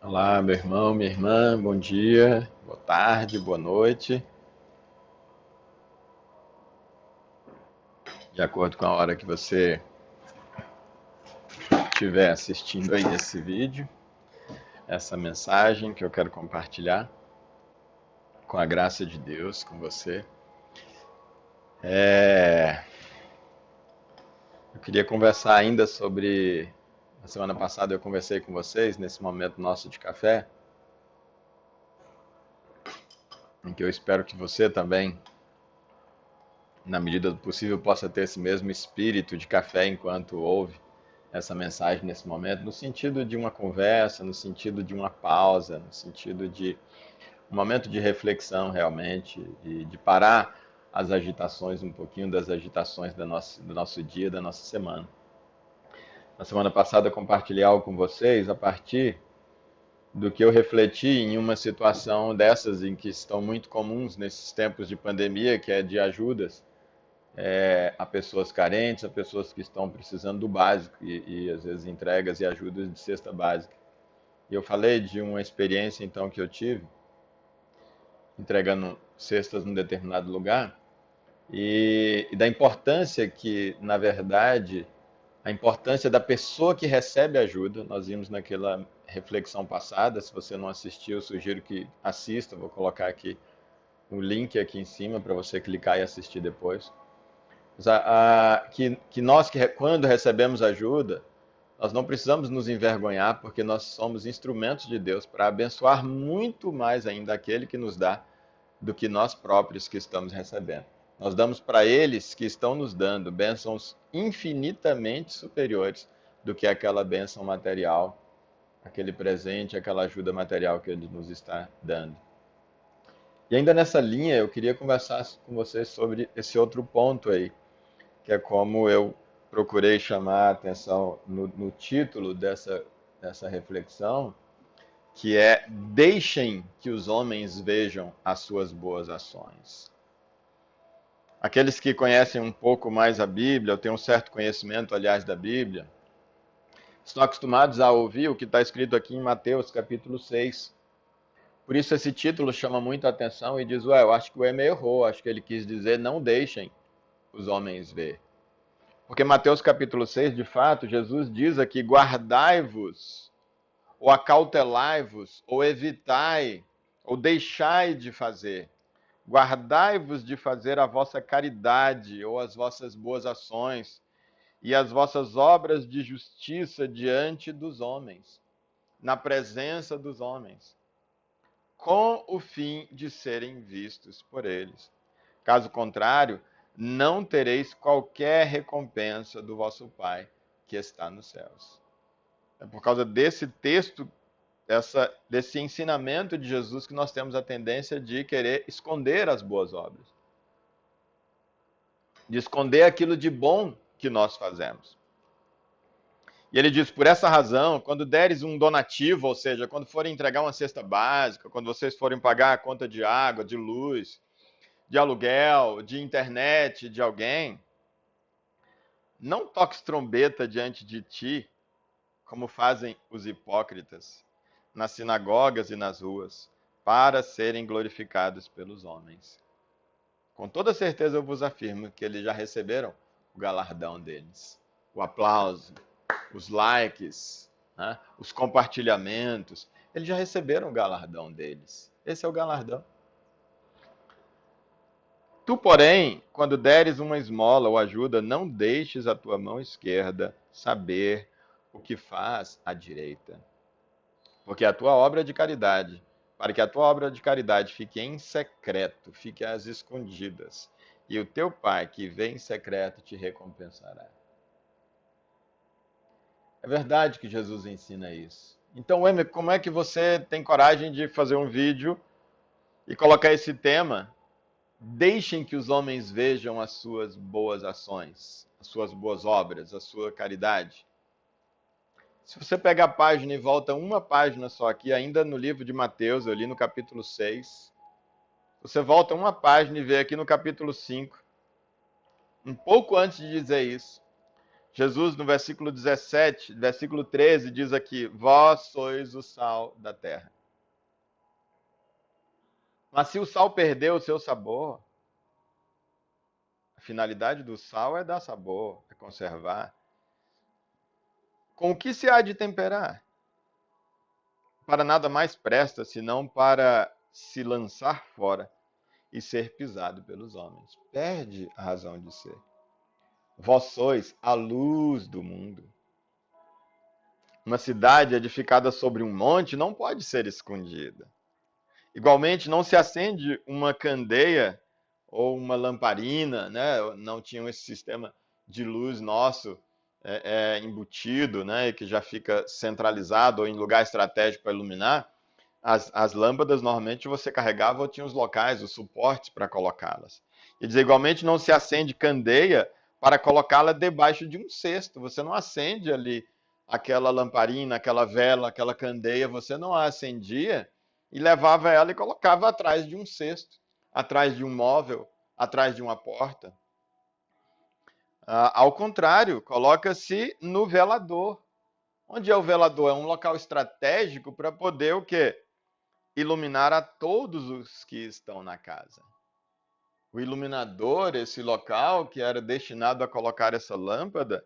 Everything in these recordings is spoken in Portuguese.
Olá, meu irmão, minha irmã, bom dia, boa tarde, boa noite, de acordo com a hora que você estiver assistindo aí esse vídeo, essa mensagem que eu quero compartilhar com a graça de Deus com você. É, eu queria conversar ainda sobre. Na semana passada eu conversei com vocês nesse momento nosso de café, em que eu espero que você também, na medida do possível, possa ter esse mesmo espírito de café enquanto ouve essa mensagem nesse momento, no sentido de uma conversa, no sentido de uma pausa, no sentido de um momento de reflexão realmente e de parar as agitações, um pouquinho das agitações do nosso dia, da nossa semana. Na semana passada eu compartilhei algo com vocês a partir do que eu refleti em uma situação dessas em que estão muito comuns nesses tempos de pandemia, que é de ajudas a pessoas carentes, a pessoas que estão precisando do básico e às vezes entregas e ajudas de cesta básica. E eu falei de uma experiência então que eu tive entregando cestas num determinado lugar e da importância que, na verdade, a importância da pessoa que recebe ajuda. Nós vimos naquela reflexão passada. Se você não assistiu, eu sugiro que assista. Vou colocar aqui o link aqui em cima para você clicar e assistir depois. Que nós, quando recebemos ajuda, nós não precisamos nos envergonhar, porque nós somos instrumentos de Deus para abençoar muito mais ainda aquele que nos dá do que nós próprios que estamos recebendo. Nós damos para eles que estão nos dando bênçãos infinitamente superiores do que aquela bênção material, aquele presente, aquela ajuda material que ele nos está dando. E ainda nessa linha, eu queria conversar com vocês sobre esse outro ponto aí, que é como eu procurei chamar a atenção no título dessa reflexão, que é deixem que os homens vejam as suas boas ações. Aqueles que conhecem um pouco mais a Bíblia, ou têm um certo conhecimento, aliás, da Bíblia, estão acostumados a ouvir o que está escrito aqui em Mateus capítulo 6. Por isso esse título chama muito a atenção e diz, ué, eu acho que o Eme errou, acho que ele quis dizer não deixem os homens ver. Porque Mateus capítulo 6, de fato, Jesus diz aqui, guardai-vos, ou acautelai-vos, ou evitai, ou deixai de fazer. Guardai-vos de fazer a vossa caridade, ou as vossas boas ações, e as vossas obras de justiça diante dos homens, na presença dos homens, com o fim de serem vistos por eles. Caso contrário, não tereis qualquer recompensa do vosso Pai que está nos céus. É por causa desse texto, desse ensinamento de Jesus, que nós temos a tendência de querer esconder as boas obras, de esconder aquilo de bom que nós fazemos. E ele diz: por essa razão, quando deres um donativo, ou seja, quando forem entregar uma cesta básica, quando vocês forem pagar a conta de água, de luz, de aluguel, de internet de alguém, não toques trombeta diante de ti, como fazem os hipócritas, nas sinagogas e nas ruas, para serem glorificados pelos homens. Com toda certeza eu vos afirmo que eles já receberam o galardão deles, o aplauso, os likes, né, os compartilhamentos. Eles já receberam o galardão deles. Esse é o galardão. Tu, porém, quando deres uma esmola ou ajuda, não deixes a tua mão esquerda saber o que faz a direita. Porque a tua obra é de caridade, para que a tua obra de caridade fique em secreto, fique às escondidas, e o teu Pai que vê em secreto te recompensará. É verdade que Jesus ensina isso. Então, Emer, como é que você tem coragem de fazer um vídeo e colocar esse tema? Deixem que os homens vejam as suas boas ações, as suas boas obras, a sua caridade. Se você pegar a página e volta uma página só aqui, ainda no livro de Mateus, ali no capítulo 6, você volta uma página e vê aqui no capítulo 5, um pouco antes de dizer isso, Jesus, no versículo 17, versículo 13, diz aqui: Vós sois o sal da terra. Mas se o sal perdeu o seu sabor, a finalidade do sal é dar sabor, é conservar. Com o que se há de temperar? Para nada mais presta, senão para se lançar fora e ser pisado pelos homens. Perde a razão de ser. Vós sois a luz do mundo. Uma cidade edificada sobre um monte não pode ser escondida. Igualmente, não se acende uma candeia ou uma lamparina, né? Não tinham esse sistema de luz nosso embutido, né? Que já fica centralizado ou em lugar estratégico para iluminar. As lâmpadas, normalmente, você carregava ou tinha os locais, os suportes para colocá-las. E diz, igualmente, não se acende candeia para colocá-la debaixo de um cesto. Você não acende ali aquela lamparina, aquela vela, aquela candeia, você não a acendia e levava ela e colocava atrás de um cesto, atrás de um móvel, atrás de uma porta. Ao contrário, coloca-se no velador. Onde é o velador? É um local estratégico para poder o quê? Iluminar a todos os que estão na casa. O iluminador, esse local que era destinado a colocar essa lâmpada,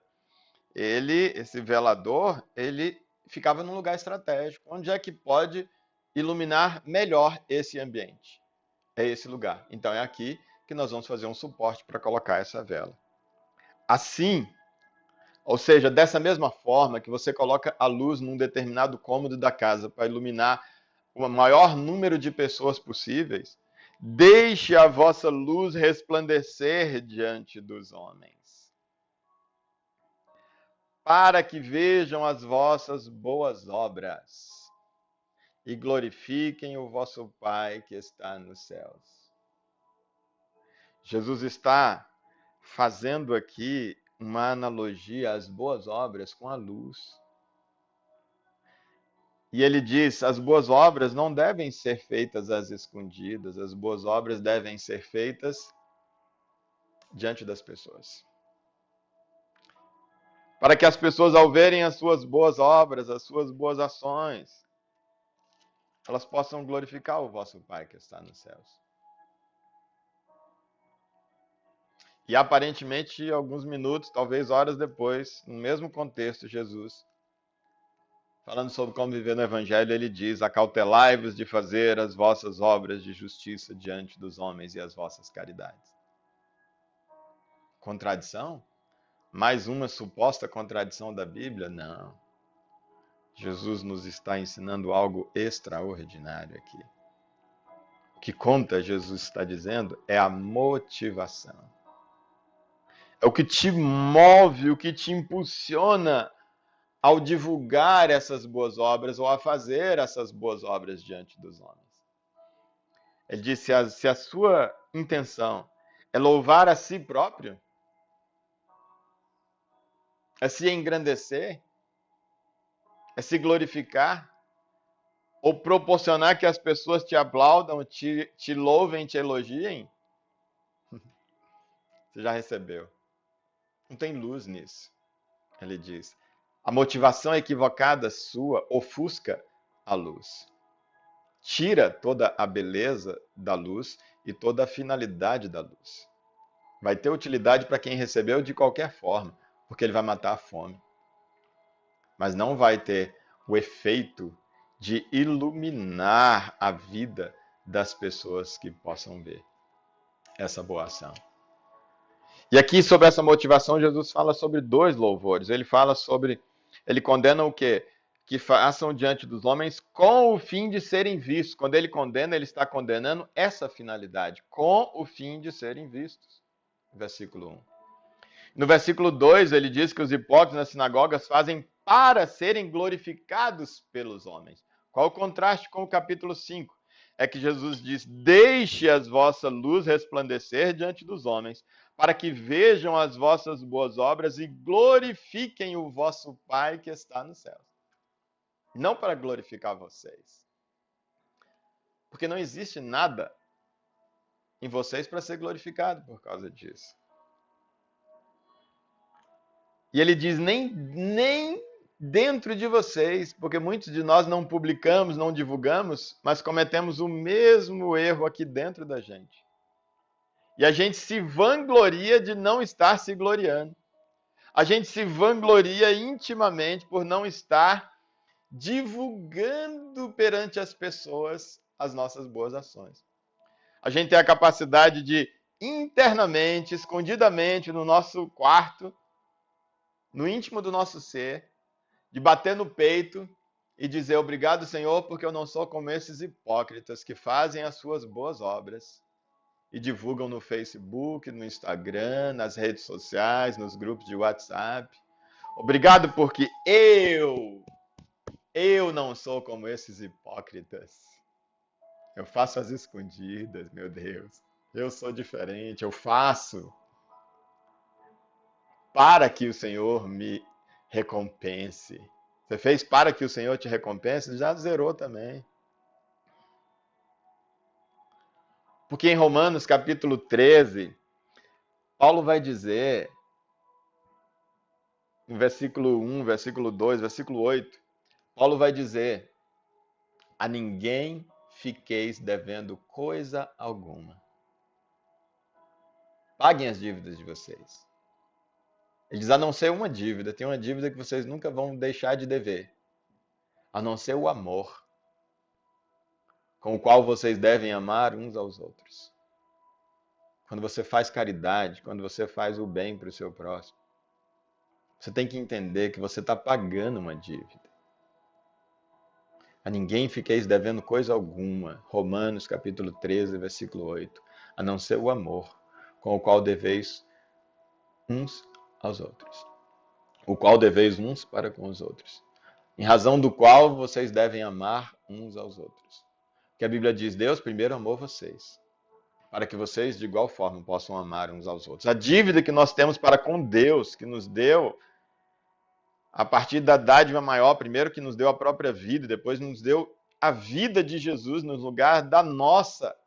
esse velador, ele ficava num lugar estratégico. Onde é que pode iluminar melhor esse ambiente? É esse lugar. Então é aqui que nós vamos fazer um suporte para colocar essa vela. Assim, ou seja, dessa mesma forma que você coloca a luz num determinado cômodo da casa para iluminar o maior número de pessoas possíveis, deixe a vossa luz resplandecer diante dos homens, para que vejam as vossas boas obras e glorifiquem o vosso Pai que está nos céus. Jesus está fazendo aqui uma analogia às boas obras com a luz. E ele diz: as boas obras não devem ser feitas às escondidas, as boas obras devem ser feitas diante das pessoas. Para que as pessoas, ao verem as suas boas obras, as suas boas ações, elas possam glorificar o vosso Pai que está nos céus. E aparentemente, alguns minutos, talvez horas depois, no mesmo contexto, Jesus, falando sobre como viver no Evangelho, ele diz: acautelai-vos de fazer as vossas obras de justiça diante dos homens e as vossas caridades. Contradição? Mais uma suposta contradição da Bíblia? Não. Jesus nos está ensinando algo extraordinário aqui. O que conta, Jesus está dizendo, é a motivação. É o que te move, o que te impulsiona ao divulgar essas boas obras ou a fazer essas boas obras diante dos homens. Ele disse: se a sua intenção é louvar a si próprio, é se engrandecer, é se glorificar, ou proporcionar que as pessoas te aplaudam, te louvem, te elogiem, você já recebeu. Não tem luz nisso. Ele diz: a motivação equivocada sua ofusca a luz. Tira toda a beleza da luz e toda a finalidade da luz. Vai ter utilidade para quem recebeu de qualquer forma, porque ele vai matar a fome. Mas não vai ter o efeito de iluminar a vida das pessoas que possam ver essa boa ação. E aqui, sobre essa motivação, Jesus fala sobre dois louvores. Ele condena o quê? Que façam diante dos homens com o fim de serem vistos. Quando ele condena, ele está condenando essa finalidade, com o fim de serem vistos. Versículo 1. No versículo 2, ele diz que os hipócritas nas sinagogas fazem para serem glorificados pelos homens. Qual o contraste com o capítulo 5? É que Jesus diz: deixe a vossa luz resplandecer diante dos homens, para que vejam as vossas boas obras e glorifiquem o vosso Pai que está nos céus. Não para glorificar vocês. Porque não existe nada em vocês para ser glorificado por causa disso. E ele diz: nem dentro de vocês, porque muitos de nós não publicamos, não divulgamos, mas cometemos o mesmo erro aqui dentro da gente. E a gente se vangloria de não estar se gloriando. A gente se vangloria intimamente por não estar divulgando perante as pessoas as nossas boas ações. A gente tem a capacidade de internamente, escondidamente, no nosso quarto, no íntimo do nosso ser, de bater no peito e dizer obrigado, Senhor, porque eu não sou como esses hipócritas que fazem as suas boas obras e divulgam no Facebook, no Instagram, nas redes sociais, nos grupos de WhatsApp. Obrigado porque eu não sou como esses hipócritas. Eu faço as escondidas, meu Deus. Eu sou diferente, eu faço para que o Senhor me recompense. Você fez para que o Senhor te recompense? Já zerou também. Porque em Romanos capítulo 13, Paulo vai dizer, no versículo 1, versículo 2, versículo 8, Paulo vai dizer: a ninguém fiqueis devendo coisa alguma. Paguem as dívidas de vocês. Ele diz: a não ser uma dívida, tem uma dívida que vocês nunca vão deixar de dever, a não ser o amor, com o qual vocês devem amar uns aos outros. Quando você faz caridade, quando você faz o bem para o seu próximo, você tem que entender que você está pagando uma dívida. A ninguém fiqueis devendo coisa alguma. Romanos capítulo 13, versículo 8. A não ser o amor, com o qual deveis uns aos outros. O qual deveis uns para com os outros. Em razão do qual vocês devem amar uns aos outros. Porque a Bíblia diz: Deus primeiro amou vocês, para que vocês de igual forma possam amar uns aos outros. A dívida que nós temos para com Deus, que nos deu a partir da dádiva maior, primeiro que nos deu a própria vida, depois nos deu a vida de Jesus no lugar da nossa,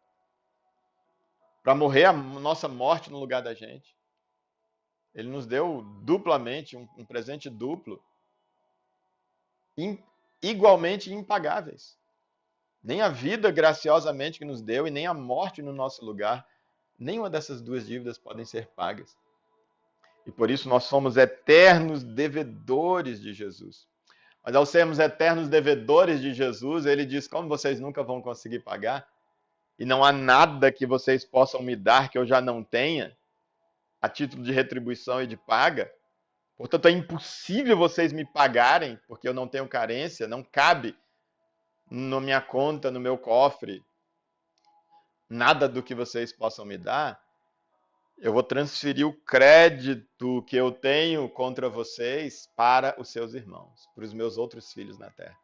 para morrer a nossa morte no lugar da gente. Ele nos deu duplamente, um presente duplo, igualmente impagáveis. Nem a vida graciosamente que nos deu e nem a morte no nosso lugar, nenhuma dessas duas dívidas podem ser pagas. E por isso nós somos eternos devedores de Jesus. Mas ao sermos eternos devedores de Jesus, ele diz: como vocês nunca vão conseguir pagar, e não há nada que vocês possam me dar que eu já não tenha, a título de retribuição e de paga, portanto é impossível vocês me pagarem, porque eu não tenho carência, não cabe na minha conta, no meu cofre, nada do que vocês possam me dar. Eu vou transferir o crédito que eu tenho contra vocês para os seus irmãos, para os meus outros filhos na terra.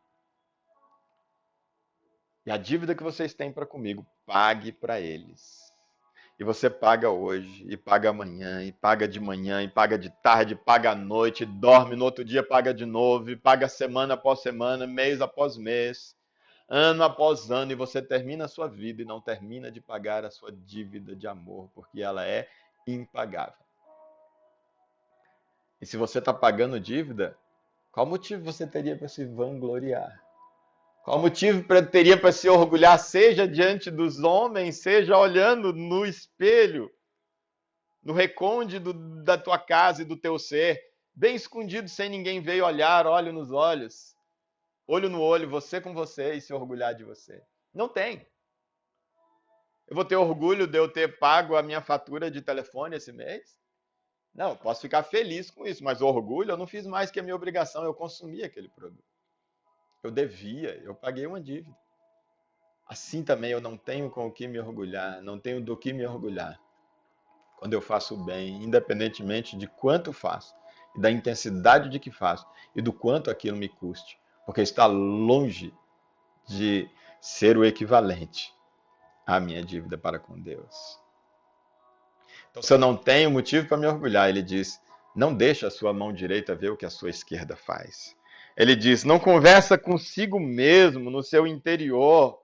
E a dívida que vocês têm para comigo, pague para eles. E você paga hoje, e paga amanhã, e paga de manhã, e paga de tarde, paga à noite, e dorme, no outro dia paga de novo, e paga semana após semana, mês após mês, ano após ano, e você termina a sua vida e não termina de pagar a sua dívida de amor, porque ela é impagável. E se você está pagando dívida, qual motivo você teria para se vangloriar? Qual motivo teria para se orgulhar, seja diante dos homens, seja olhando no espelho, no recôndito da tua casa e do teu ser, bem escondido, sem ninguém ver, olhar, olho nos olhos, olho no olho, você com você e se orgulhar de você? Não tem. Eu vou ter orgulho de eu ter pago a minha fatura de telefone esse mês? Não, eu posso ficar feliz com isso, mas orgulho, eu não fiz mais que a minha obrigação, eu consumi aquele produto. Eu devia, eu paguei uma dívida. Assim também eu não tenho com o que me orgulhar, não tenho do que me orgulhar. Quando eu faço o bem, independentemente de quanto faço, e da intensidade de que faço, e do quanto aquilo me custe, porque está longe de ser o equivalente à minha dívida para com Deus. Então, se eu não tenho motivo para me orgulhar, ele diz: não deixa a sua mão direita ver o que a sua esquerda faz. Ele diz: não conversa consigo mesmo no seu interior,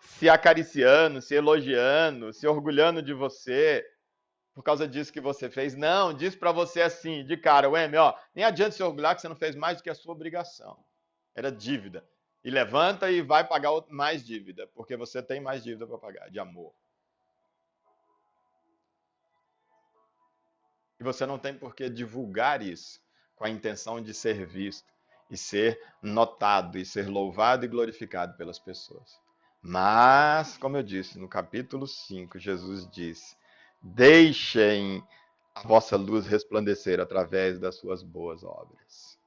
se acariciando, se elogiando, se orgulhando de você. por causa disso que você fez. Não, diz para você assim, de cara, o M, ó, nem adianta se orgulhar que você não fez mais do que a sua obrigação. Era dívida. E levanta e vai pagar mais dívida, porque você tem mais dívida para pagar, de amor. E você não tem por que divulgar isso com a intenção de ser visto e ser notado e ser louvado e glorificado pelas pessoas. Mas, como eu disse, no capítulo 5, Jesus disse: deixem a vossa luz resplandecer através das suas boas obras,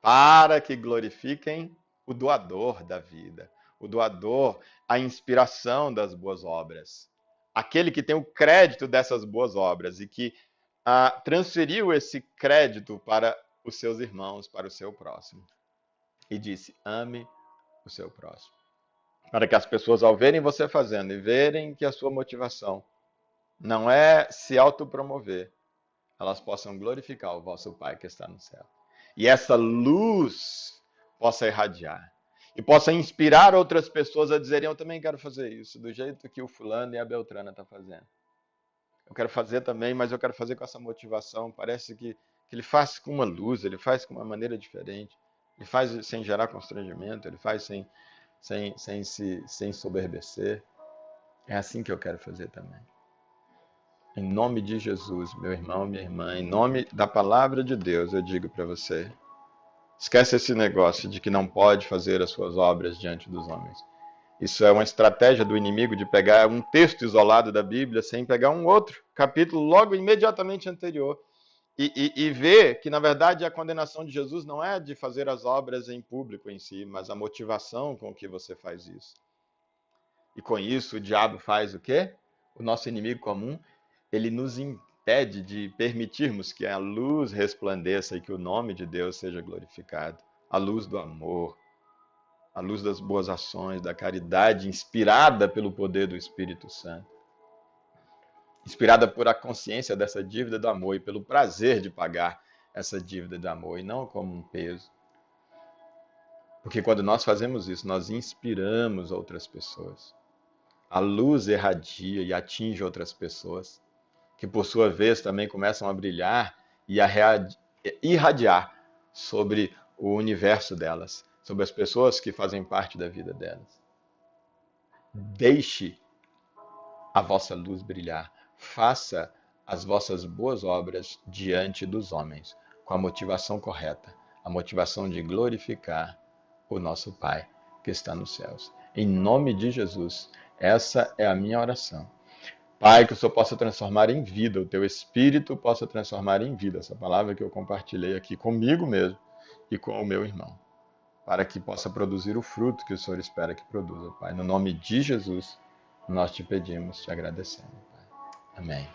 para que glorifiquem o doador da vida, o doador, a inspiração das boas obras, aquele que tem o crédito dessas boas obras e que transferiu esse crédito para os seus irmãos, para o seu próximo. E disse: ame o seu próximo. Para que as pessoas, ao verem você fazendo e verem que a sua motivação não é se autopromover, elas possam glorificar o vosso Pai que está no céu. E essa luz possa irradiar. E possa inspirar outras pessoas a dizerem: eu também quero fazer isso, do jeito que o fulano e a Beltrana estão fazendo. Eu quero fazer também, mas eu quero fazer com essa motivação. Parece que ele faz com uma luz, ele faz com uma maneira diferente. Ele faz sem gerar constrangimento, ele faz sem soberbecer. É assim que eu quero fazer também. Em nome de Jesus, meu irmão, minha irmã, em nome da palavra de Deus, eu digo para você: esquece esse negócio de que não pode fazer as suas obras diante dos homens. Isso é uma estratégia do inimigo de pegar um texto isolado da Bíblia sem pegar um outro capítulo logo imediatamente anterior e ver que, na verdade, a condenação de Jesus não é de fazer as obras em público em si, mas a motivação com que você faz isso. E com isso o diabo faz o quê? O nosso inimigo comum, ele nos impede de permitirmos que a luz resplandeça e que o nome de Deus seja glorificado. A luz do amor, a luz das boas ações, da caridade, inspirada pelo poder do Espírito Santo. Inspirada por a consciência dessa dívida do amor e pelo prazer de pagar essa dívida de amor, e não como um peso. Porque quando nós fazemos isso, nós inspiramos outras pessoas. A luz irradia e atinge outras pessoas, que por sua vez também começam a brilhar e a irradiar sobre o universo delas, sobre as pessoas que fazem parte da vida delas. Deixe a vossa luz brilhar. Faça as vossas boas obras diante dos homens, com a motivação correta, a motivação de glorificar o nosso Pai que está nos céus. Em nome de Jesus, essa é a minha oração. Pai, que o Senhor possa transformar em vida, o teu Espírito possa transformar em vida essa palavra que eu compartilhei aqui comigo mesmo e com o meu irmão, para que possa produzir o fruto que o Senhor espera que produza, Pai. No nome de Jesus, nós te pedimos, te agradecemos, Pai. Amém.